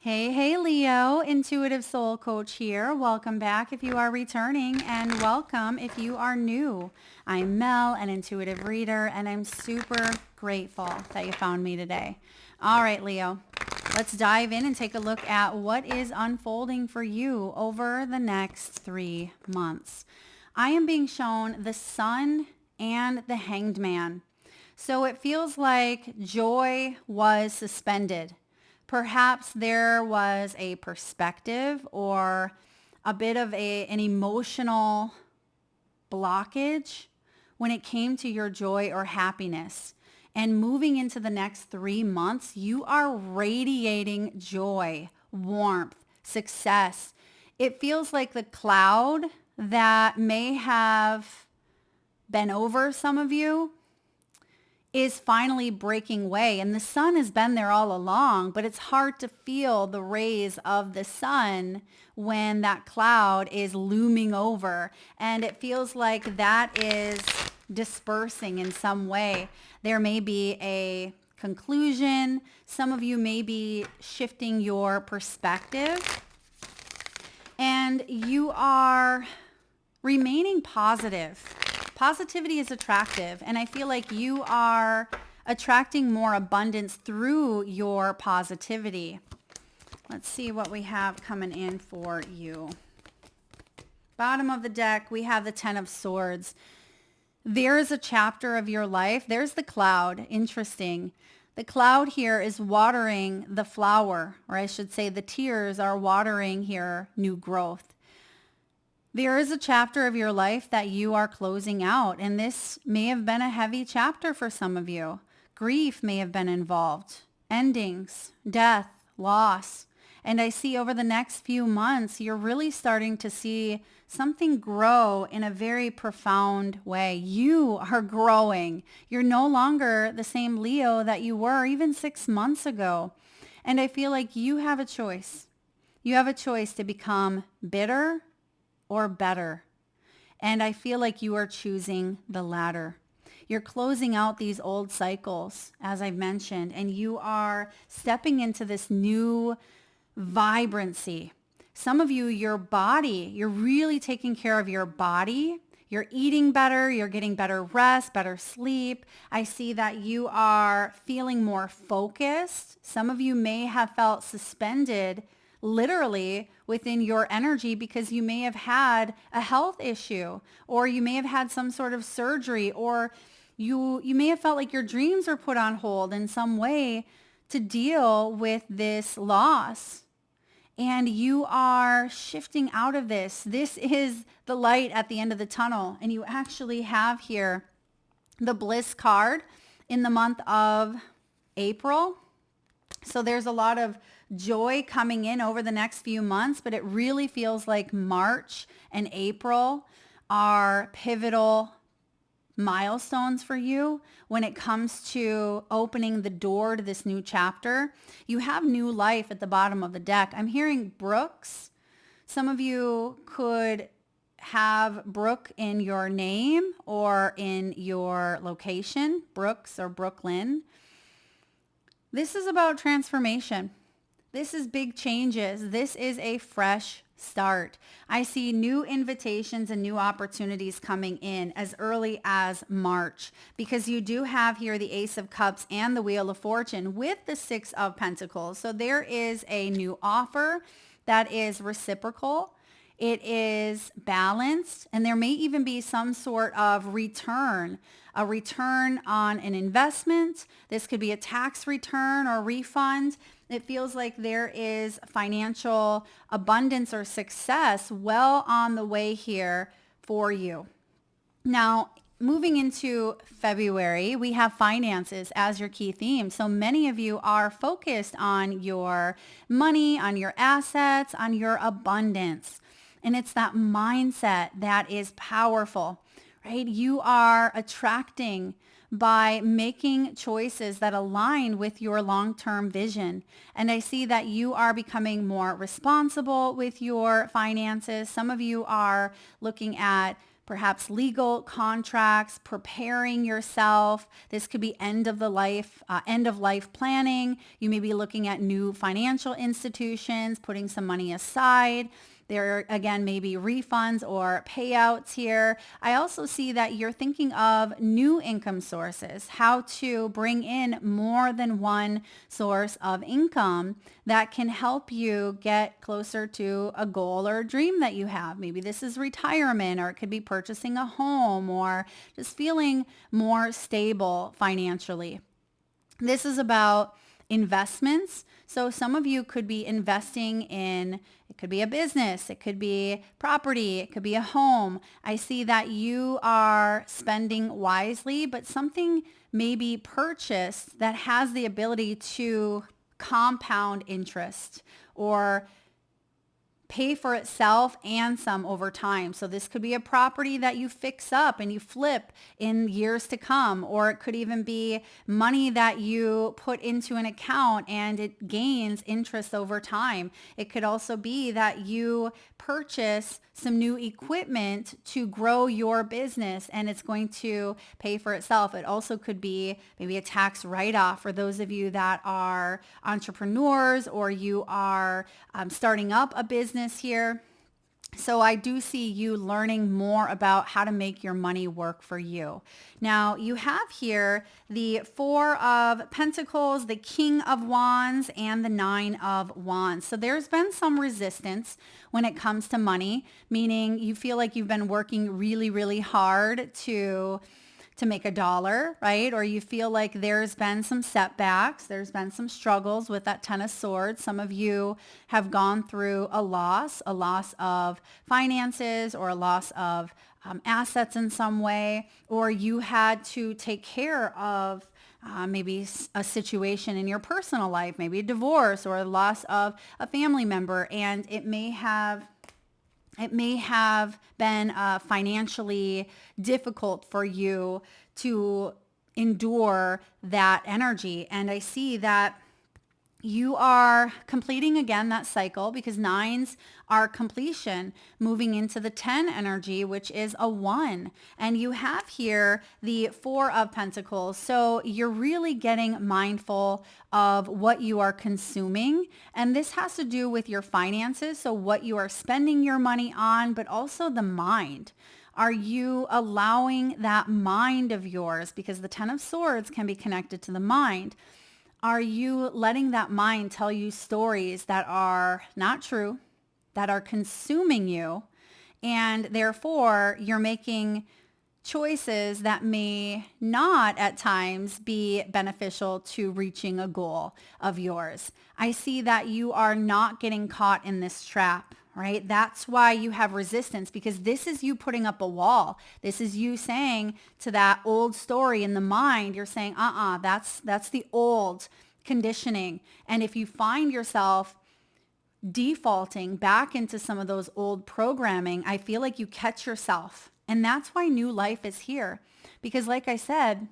Hey, hey, Leo, Intuitive Soul Coach here. Welcome back if you are returning, and welcome if you are new. I'm Mel, an intuitive reader, and I'm super grateful that you found me today. All right, Leo, let's dive in and take a look at what is unfolding for you over the next 3 months. I am being shown the Sun and the Hanged Man. So it feels like joy was suspended. Perhaps there was a perspective or a bit of an emotional blockage when it came to your joy or happiness. And moving into the next 3 months, you are radiating joy, warmth, success. It feels like the cloud that may have been over some of you is finally breaking away. And the sun has been there all along, but it's hard to feel the rays of the sun when that cloud is looming over. And it feels like that is dispersing in some way. There may be a conclusion. Some of you may be shifting your perspective. And you are remaining positive. Positivity is attractive, and I feel like you are attracting more abundance through your positivity. Let's see what we have coming in for you. Bottom of the deck, we have the Ten of Swords. There is a chapter of your life. There's the cloud. Interesting. The cloud here is watering the flower, or I should say the tears are watering here new growth. There is a chapter of your life that you are closing out, and this may have been a heavy chapter for some of you. Grief may have been involved, endings, death, loss. And I see over the next few months, you're really starting to see something grow in a very profound way. You are growing. You're no longer the same Leo that you were even 6 months ago. And I feel like you have a choice. You have a choice to become bitter or better. And I feel like you are choosing the latter. You're closing out these old cycles, as I've mentioned, and you are stepping into this new vibrancy. Some of you, your body, you're really taking care of your body. You're eating better. You're getting better rest, better sleep. I see that you are feeling more focused. Some of you may have felt suspended literally within your energy because you may have had a health issue, or you may have had some sort of surgery, or you may have felt like your dreams were put on hold in some way to deal with this loss. And you are shifting out of this. This is the light at the end of the tunnel. And you actually have here the Bliss card in the month of April. So there's a lot of joy coming in over the next few months, but it really feels like March and April are pivotal milestones for you when it comes to opening the door to this new chapter. You have new life at the bottom of the deck. I'm hearing Brooks. Some of you could have Brooke in your name or in your location, Brooks or Brooklyn. This is about transformation. This is big changes. This is a fresh start. I see new invitations and new opportunities coming in as early as March, because you do have here the Ace of Cups and the Wheel of Fortune with the Six of Pentacles. So there is a new offer that is reciprocal. It is balanced, and there may even be some sort of return, a return on an investment. This could be a tax return or refund. It feels like there is financial abundance or success well on the way here for you. Now, moving into February, we have finances as your key theme. So many of you are focused on your money, on your assets, on your abundance. And it's that mindset that is powerful, right? You are attracting by making choices that align with your long-term vision. And I see that you are becoming more responsible with your finances. Some of you are looking at perhaps legal contracts, preparing yourself. This could be end of life planning. You may be looking at new financial institutions, putting some money aside. There again may be refunds or payouts here. I also see that you're thinking of new income sources, how to bring in more than one source of income that can help you get closer to a goal or a dream that you have. Maybe this is retirement, or it could be purchasing a home, or just feeling more stable financially. This is about investments. So some of you could be investing in, it could be a business, it could be property, it could be a home. I see that you are spending wisely, but something may be purchased that has the ability to compound interest or pay for itself and some over time. So this could be a property that you fix up and you flip in years to come, or it could even be money that you put into an account and it gains interest over time. It could also be that you purchase some new equipment to grow your business and it's going to pay for itself. It also could be maybe a tax write-off for those of you that are entrepreneurs, or you are starting up a business here. So I do see you learning more about how to make your money work for you. Now you have here the Four of Pentacles, the King of Wands, and the Nine of Wands. So there's been some resistance when it comes to money, meaning you feel like you've been working really, really hard to make a dollar, right? Or you feel like there's been some setbacks, there's been some struggles with that Ten of Swords. Some of you have gone through a loss of finances, or a loss of assets in some way, or you had to take care of maybe a situation in your personal life, maybe a divorce or a loss of a family member, and it may have been financially difficult for you to endure that energy. And I see that you are completing again that cycle, because nines are completion, moving into the 10 energy, which is a 1. And you have here the Four of Pentacles. So you're really getting mindful of what you are consuming. And this has to do with your finances. So what you are spending your money on, but also the mind. Are you allowing that mind of yours, because the Ten of Swords can be connected to the mind? Are you letting that mind tell you stories that are not true, that are consuming you, and therefore you're making choices that may not at times be beneficial to reaching a goal of yours? I see that you are not getting caught in this trap, right? That's why you have resistance, because this is you putting up a wall. This is you saying to that old story in the mind, you're saying, that's the old conditioning. And if you find yourself defaulting back into some of those old programming, I feel like you catch yourself. And that's why new life is here. Because like I said,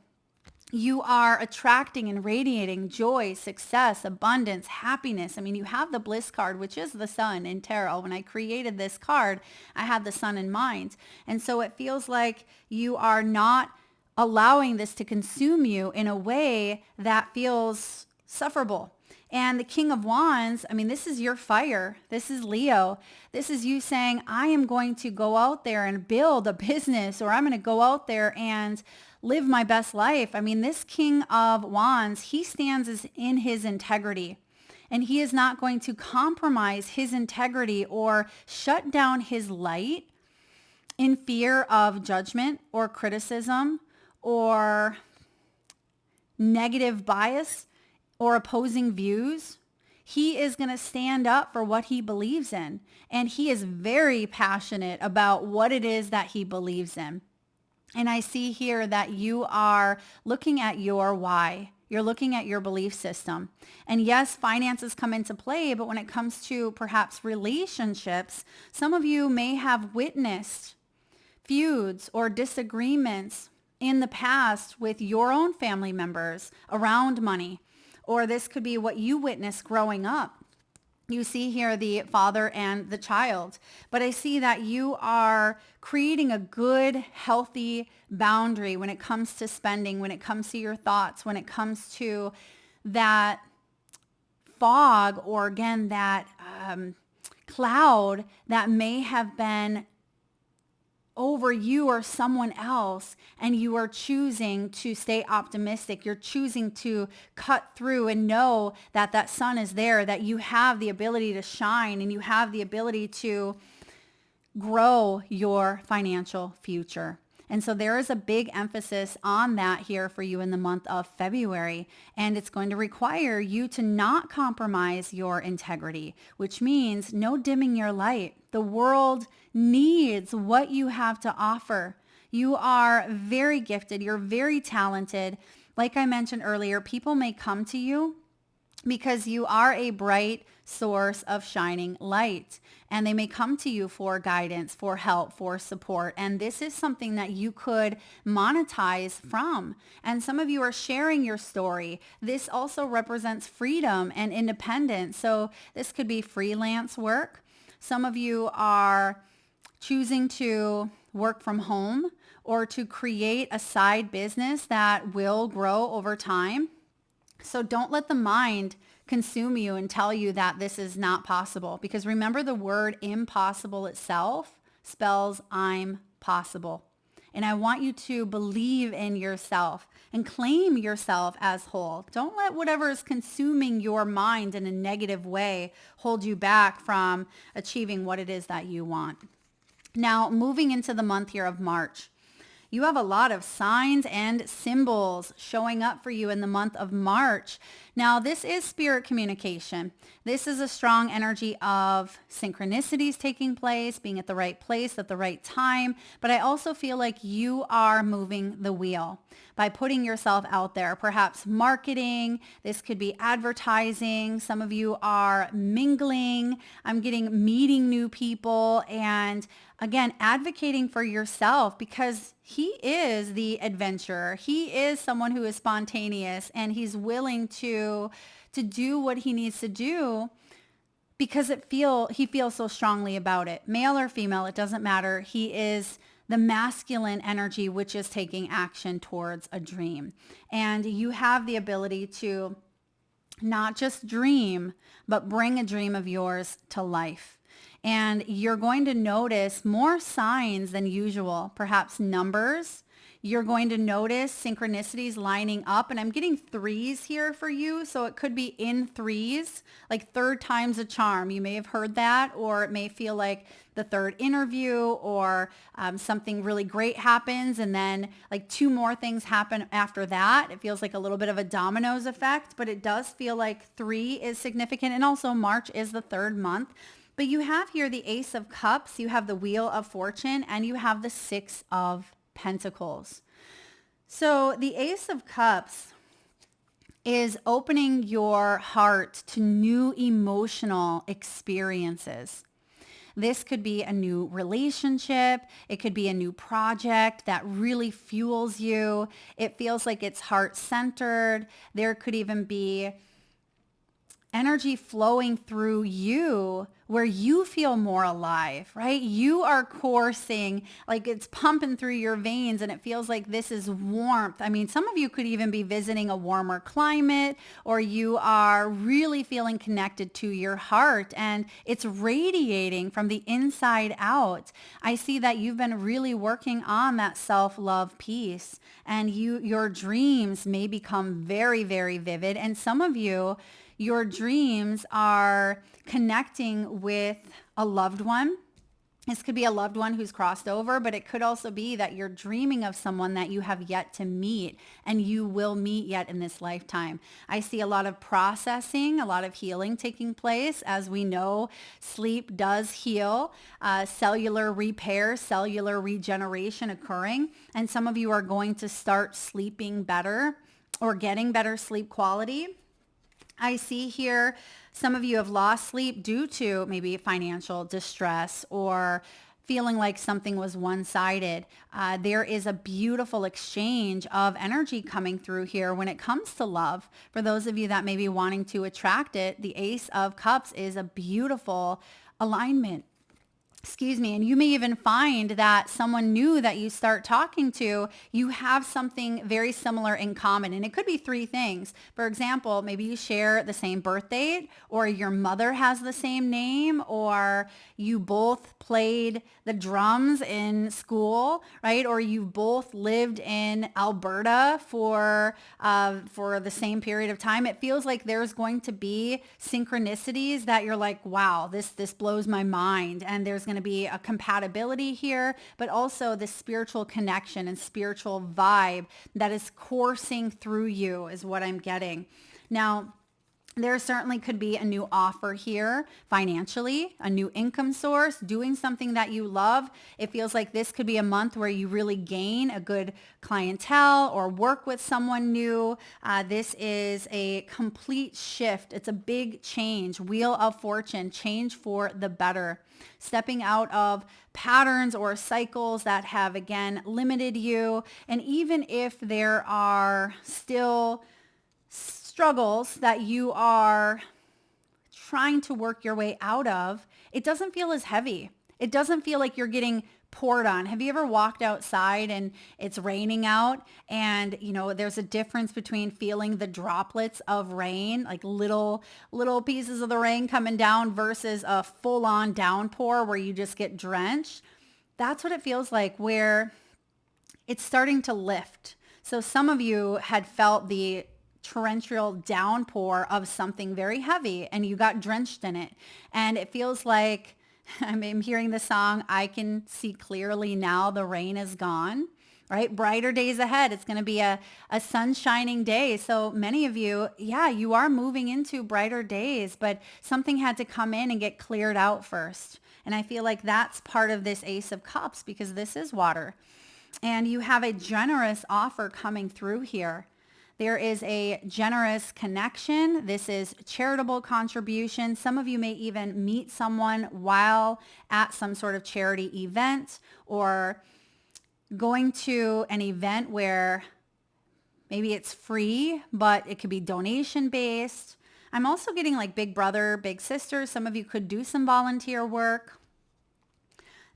you are attracting and radiating joy, success, abundance, happiness. I mean, you have the Bliss card, which is the sun in tarot. When I created this card, I had the sun in mind. And so it feels like you are not allowing this to consume you in a way that feels sufferable. And the King of Wands, I mean, this is your fire. This is Leo. This is you saying, I am going to go out there and build a business, or I'm going to go out there and live my best life. I mean, this King of Wands, he stands in his integrity, and he is not going to compromise his integrity or shut down his light in fear of judgment or criticism or negative bias or opposing views. He is going to stand up for what he believes in. And he is very passionate about what it is that he believes in. And I see here that you are looking at your why. You're looking at your belief system. And yes, finances come into play, but when it comes to perhaps relationships, some of you may have witnessed feuds or disagreements in the past with your own family members around money. Or this could be what you witnessed growing up. You see here the father and the child, but I see that you are creating a good, healthy boundary when it comes to spending, when it comes to your thoughts, when it comes to that fog, or again, that cloud that may have been over you or someone else, and you are choosing to stay optimistic. You're choosing to cut through and know that that sun is there, that you have the ability to shine, and you have the ability to grow your financial future. And so there is a big emphasis on that here for you in the month of February. And it's going to require you to not compromise your integrity, which means no dimming your light. The world needs what you have to offer. You are very gifted. You're very talented. Like I mentioned earlier, people may come to you because you are a bright source of shining light, and they may come to you for guidance, for help, for support. And this is something that you could monetize from. And some of you are sharing your story. This also represents freedom and independence. So this could be freelance work. Some of you are choosing to work from home or to create a side business that will grow over time. So don't let the mind consume you and tell you that this is not possible. Because remember, the word impossible itself spells I'm possible. And I want you to believe in yourself and claim yourself as whole. Don't let whatever is consuming your mind in a negative way hold you back from achieving what it is that you want. Now, moving into the month here of March, you have a lot of signs and symbols showing up for you in the month of March. Now, this is spirit communication. This is a strong energy of synchronicities taking place, being at the right place at the right time. But I also feel like you are moving the wheel by putting yourself out there, perhaps marketing. This could be advertising. Some of you are mingling. I'm getting meeting new people, and again, advocating for yourself, because he is the adventurer. He is someone who is spontaneous, and he's willing to do what he needs to do because he feels so strongly about it. Male or female, it doesn't matter. He is the masculine energy, which is taking action towards a dream. And you have the ability to not just dream, but bring a dream of yours to life. And you're going to notice more signs than usual, perhaps numbers. You're going to notice synchronicities lining up. And I'm getting threes here for you. So it could be in threes, like third time's a charm. You may have heard that, or it may feel like the third interview, or something really great happens, and then like two more things happen after that. It feels like a little bit of a dominoes effect, but it does feel like 3 is significant. And also March is the third month. But you have here the Ace of Cups, you have the Wheel of Fortune, and you have the 6 of Pentacles. So the Ace of Cups is opening your heart to new emotional experiences. This could be a new relationship. It could be a new project that really fuels you. It feels like it's heart-centered. There could even be energy flowing through you where you feel more alive, right? You are coursing, like it's pumping through your veins, and it feels like this is warmth. I mean, some of you could even be visiting a warmer climate, or you are really feeling connected to your heart, and it's radiating from the inside out. I see that you've been really working on that self-love piece, and your dreams may become very, very vivid. And some of you, your dreams are connecting with a loved one. This could be a loved one who's crossed over, but it could also be that you're dreaming of someone that you have yet to meet and you will meet yet in this lifetime. I see a lot of processing, a lot of healing taking place. As we know, sleep does heal, cellular repair, cellular regeneration occurring. And some of you are going to start sleeping better or getting better sleep quality. I see here some of you have lost sleep due to maybe financial distress or feeling like something was one-sided. There is a beautiful exchange of energy coming through here when it comes to love. For those of you that may be wanting to attract it, the Ace of Cups is a beautiful alignment. Excuse me. And you may even find that someone new that you start talking to, you have something very similar in common. And it could be three things. For example, maybe you share the same birth date, or your mother has the same name, or you both played the drums in school, right? Or you both lived in Alberta for the same period of time. It feels like there's going to be synchronicities that you're like, wow, this blows my mind. And there's going to be a compatibility here, but also the spiritual connection and spiritual vibe that is coursing through you is what I'm getting. Now, there certainly could be a new offer here financially, a new income source, doing something that you love. It feels like this could be a month where you really gain a good clientele or work with someone new. This is a complete shift. It's a big change. Wheel of Fortune, change for the better. Stepping out of patterns or cycles that have, again, limited you. And even if there are still struggles that you are trying to work your way out of, it doesn't feel as heavy. It doesn't feel like you're getting poured on. Have you ever walked outside and it's raining out, and there's a difference between feeling the droplets of rain, like little pieces of the rain coming down, versus a full-on downpour where you just get drenched? That's what it feels like, where it's starting to lift. So some of you had felt the torrential downpour of something very heavy and you got drenched in it. And it feels like, I'm hearing the song, I Can See Clearly Now, the rain is gone, right? Brighter days ahead. It's going to be a sun shining day. So many of you, you are moving into brighter days, but something had to come in and get cleared out first. And I feel like that's part of this Ace of Cups, because this is water. And you have a generous offer coming through here. There is a generous connection. This is charitable contribution. Some of you may even meet someone while at some sort of charity event, or going to an event where maybe it's free, but it could be donation based. I'm also getting like big brother, big sister. Some of you could do some volunteer work.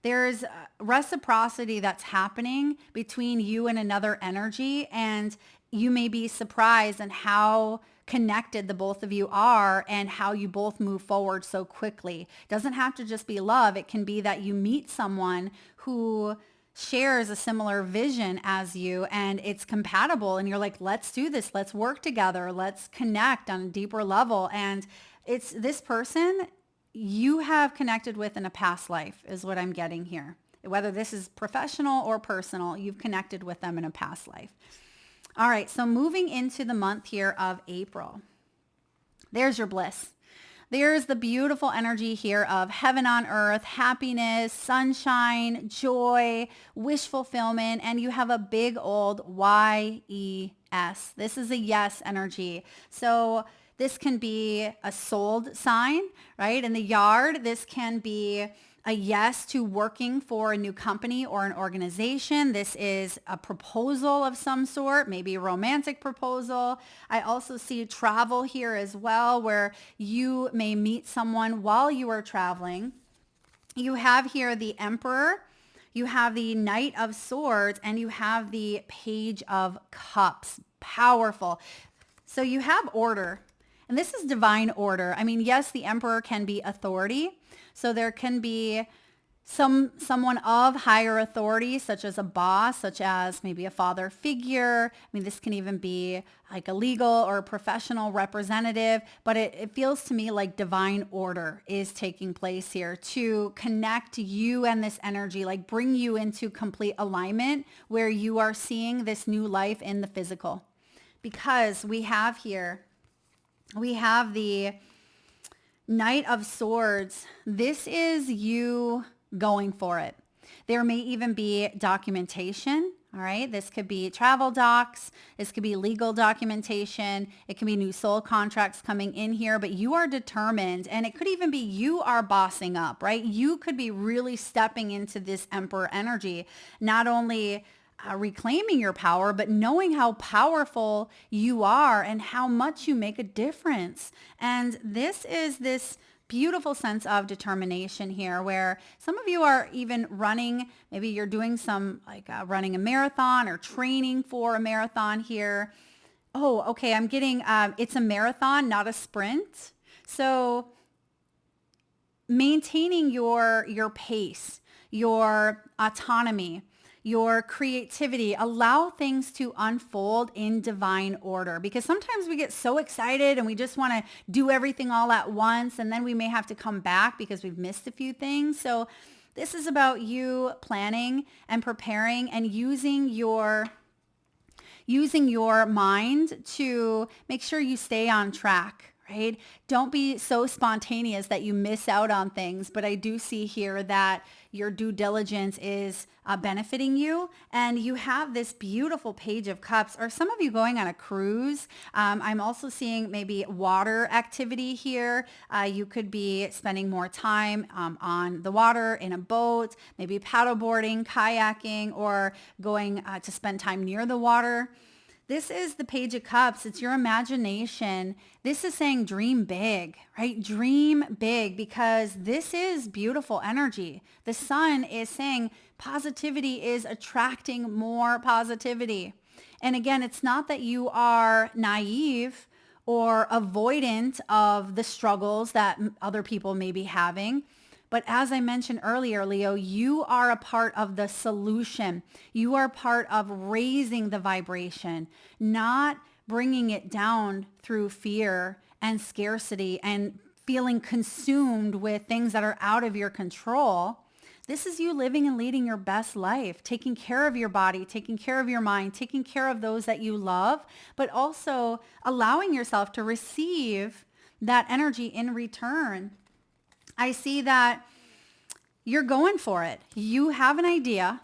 There's reciprocity that's happening between you and another energy, and you may be surprised in how connected the both of you are and how you both move forward so quickly. It doesn't have to just be love. It can be that you meet someone who shares a similar vision as you and it's compatible, and you're like, let's do this. Let's work together. Let's connect on a deeper level. And it's this person you have connected with in a past life is what I'm getting here. Whether this is professional or personal, you've connected with them in a past life. All right, so moving into the month here of April, there's your bliss. There's the beautiful energy here of heaven on earth, happiness, sunshine, joy, wish fulfillment, and you have a big old Y-E-S. This is a yes energy. So this can be a sold sign, right? In the yard, this can be a yes to working for a new company or an organization. This is a proposal of some sort, maybe a romantic proposal. I also see travel here as well, where you may meet someone while you are traveling. You have here the Emperor, you have the Knight of Swords, and you have the Page of Cups. Powerful. So you have order, and this is divine order. I mean, yes, the Emperor can be authority. So there can be someone of higher authority, such as a boss, such as maybe a father figure. I mean, this can even be like a legal or a professional representative, but it feels to me like divine order is taking place here to connect you and this energy, like bring you into complete alignment where you are seeing this new life in the physical. Because we have the Knight of Swords. This is you going for it. There may even be documentation, All right. This could be travel docs. This could be legal documentation. It can be new soul contracts coming in here, but you are determined, and it could even be you are bossing up, right? You could be really stepping into this Emperor energy, not only reclaiming your power, but knowing how powerful you are and how much you make a difference. And this is this beautiful sense of determination here, where some of you are even running, maybe you're doing some like running a marathon or training for a marathon here. Oh, okay. I'm getting, it's a marathon, not a sprint. So maintaining your pace, your autonomy, your creativity, allow things to unfold in divine order, because sometimes we get so excited and we just want to do everything all at once, and then we may have to come back because we've missed a few things. So this is about you planning and preparing and using your mind to make sure you stay on track. Right? Don't be so spontaneous that you miss out on things. But I do see here that your due diligence is benefiting you. And you have this beautiful Page of Cups, or some of you going on a cruise. I'm also seeing maybe water activity here. You could be spending more time on the water in a boat, maybe paddleboarding, kayaking, or going to spend time near the water. This is the Page of Cups. It's your imagination. This is saying dream big, right? Dream big, because this is beautiful energy. The sun is saying positivity is attracting more positivity. And again, it's not that you are naive or avoidant of the struggles that other people may be having. But as I mentioned earlier, Leo, you are a part of the solution. You are part of raising the vibration, not bringing it down through fear and scarcity and feeling consumed with things that are out of your control. This is you living and leading your best life, taking care of your body, taking care of your mind, taking care of those that you love, but also allowing yourself to receive that energy in return. I see that you're going for it. You have an idea,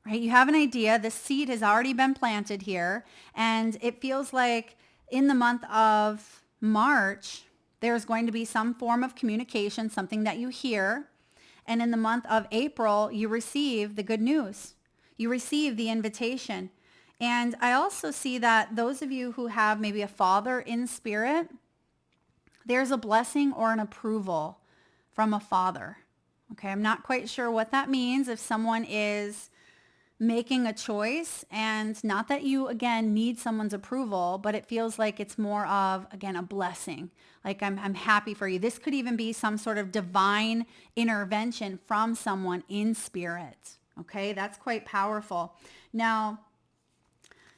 right? You have an idea. The seed has already been planted here. And it feels like in the month of March, there's going to be some form of communication, something that you hear. And in the month of April, you receive the good news. You receive the invitation. And I also see that those of you who have maybe a father in spirit, there's a blessing or an approval from a father. Okay, I'm not quite sure what that means if someone is making a choice, and not that you, again, need someone's approval, but it feels like it's more of, again, a blessing. Like I'm happy for you. This could even be some sort of divine intervention from someone in spirit. Okay, that's quite powerful. Now,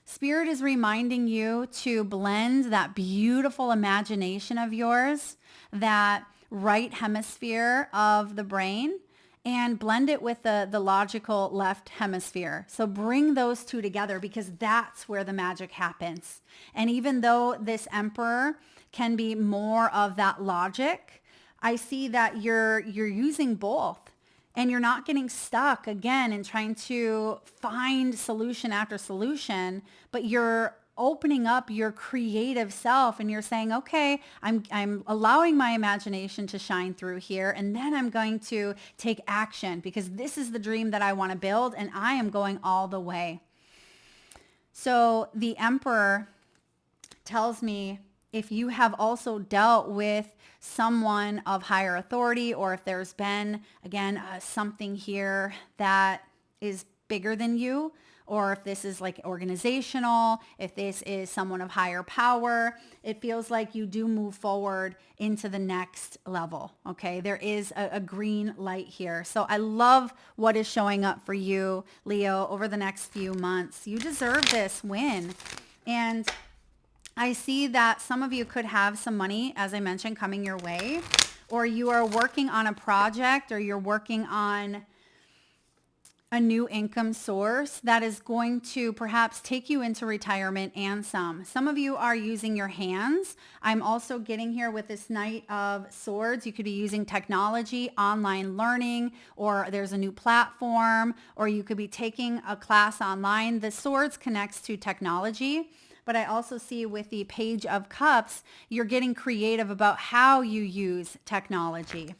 Spirit is reminding you to blend that beautiful imagination of yours, that right hemisphere of the brain, and blend it with the logical left hemisphere. So bring those two together, because that's where the magic happens. And even though this Emperor can be more of that logic, I see that you're using both. And you're not getting stuck again and trying to find solution after solution, but you're opening up your creative self, and you're saying, okay, I'm allowing my imagination to shine through here, and then I'm going to take action, because this is the dream that I want to build, and I am going all the way. So the Emperor tells me, if you have also dealt with someone of higher authority, or if there's been, again, something here that is bigger than you, or if this is like organizational, if this is someone of higher power, it feels like you do move forward into the next level. Okay, there is a green light here. So I love what is showing up for you, Leo, over the next few months. You deserve this win. And I see that some of you could have some money, as I mentioned, coming your way, or you are working on a project, or you're working on a new income source that is going to perhaps take you into retirement and some. Some of you are using your hands. I'm also getting here with this Knight of Swords. You could be using technology, online learning, or there's a new platform, or you could be taking a class online. The Swords connects to technology. But I also see with the Page of Cups, you're getting creative about how you use technology.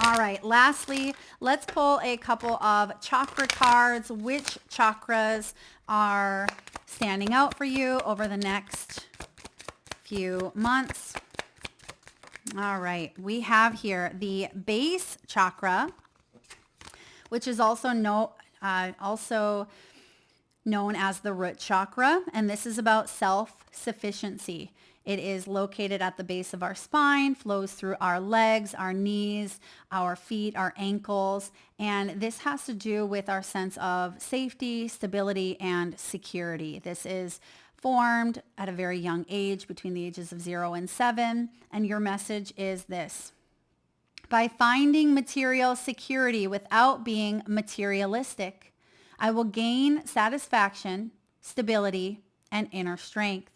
All right, lastly, let's pull a couple of chakra cards. Which chakras are standing out for you over the next few months? All right, we have here the base chakra, which is also known as the root chakra, and this is about self-sufficiency. It is located at the base of our spine, flows through our legs, our knees, our feet, our ankles, and this has to do with our sense of safety, stability, and security. This is formed at a very young age, between the ages of 0 and 7, and your message is this: by finding material security without being materialistic, I will gain satisfaction, stability, and inner strength.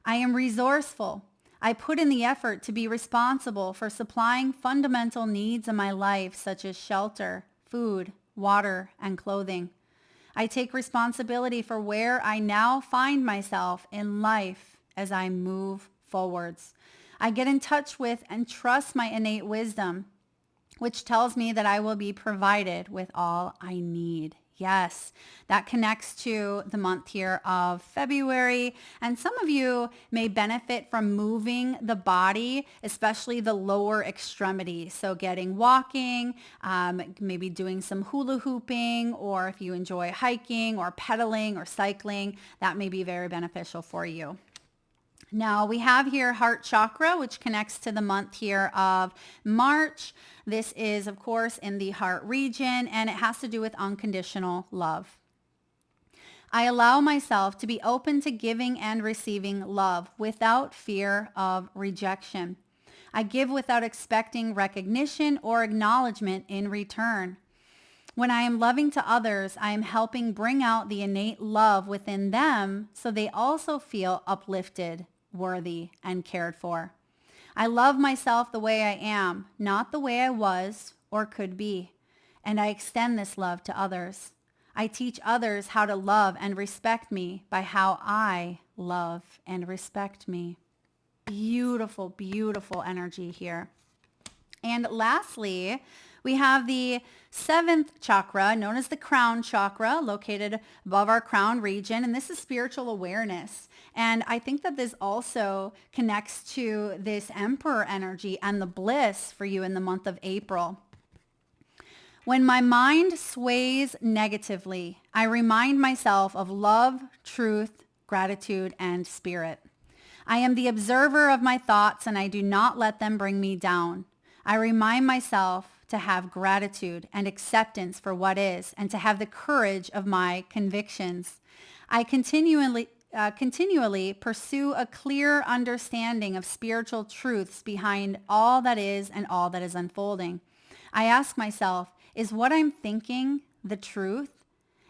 I am resourceful. I put in the effort to be responsible for supplying fundamental needs in my life, such as shelter, food, water, and clothing. I take responsibility for where I now find myself in life as I move forwards. I get in touch with and trust my innate wisdom, which tells me that I will be provided with all I need. Yes, that connects to the month here of February. And some of you may benefit from moving the body, especially the lower extremity. So walking, maybe doing some hula hooping, or if you enjoy hiking or pedaling or cycling, that may be very beneficial for you. Now we have here heart chakra, which connects to the month here of March. This is, of course, in the heart region, and it has to do with unconditional love. I allow myself to be open to giving and receiving love without fear of rejection. I give without expecting recognition or acknowledgement in return. When I am loving to others, I am helping bring out the innate love within them so they also feel uplifted, worthy, and cared for. I love myself the way I am, not the way I was or could be, and I extend this love to others. I teach others how to love and respect me by how I love and respect me. Beautiful, beautiful energy here. And lastly, we have the 7th chakra, known as the crown chakra, located above our crown region. And this is spiritual awareness. And I think that this also connects to this emperor energy and the bliss for you in the month of April. When my mind sways negatively, I remind myself of love, truth, gratitude, and spirit. I am the observer of my thoughts, and I do not let them bring me down. I remind myself to have gratitude and acceptance for what is, and to have the courage of my convictions. I continually pursue a clear understanding of spiritual truths behind all that is and all that is unfolding. I ask myself, is what I'm thinking the truth?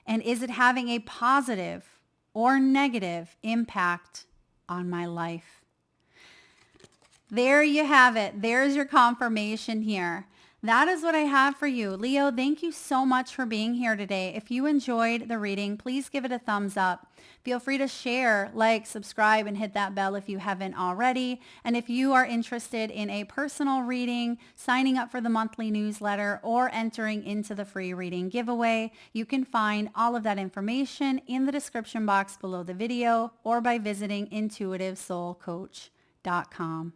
And is it having a positive or negative impact on my life? There you have it. There's your confirmation here. That is what I have for you. Leo, thank you so much for being here today. If you enjoyed the reading, please give it a thumbs up. Feel free to share, like, subscribe, and hit that bell if you haven't already. And if you are interested in a personal reading, signing up for the monthly newsletter, or entering into the free reading giveaway, you can find all of that information in the description box below the video or by visiting intuitivesoulcoach.com.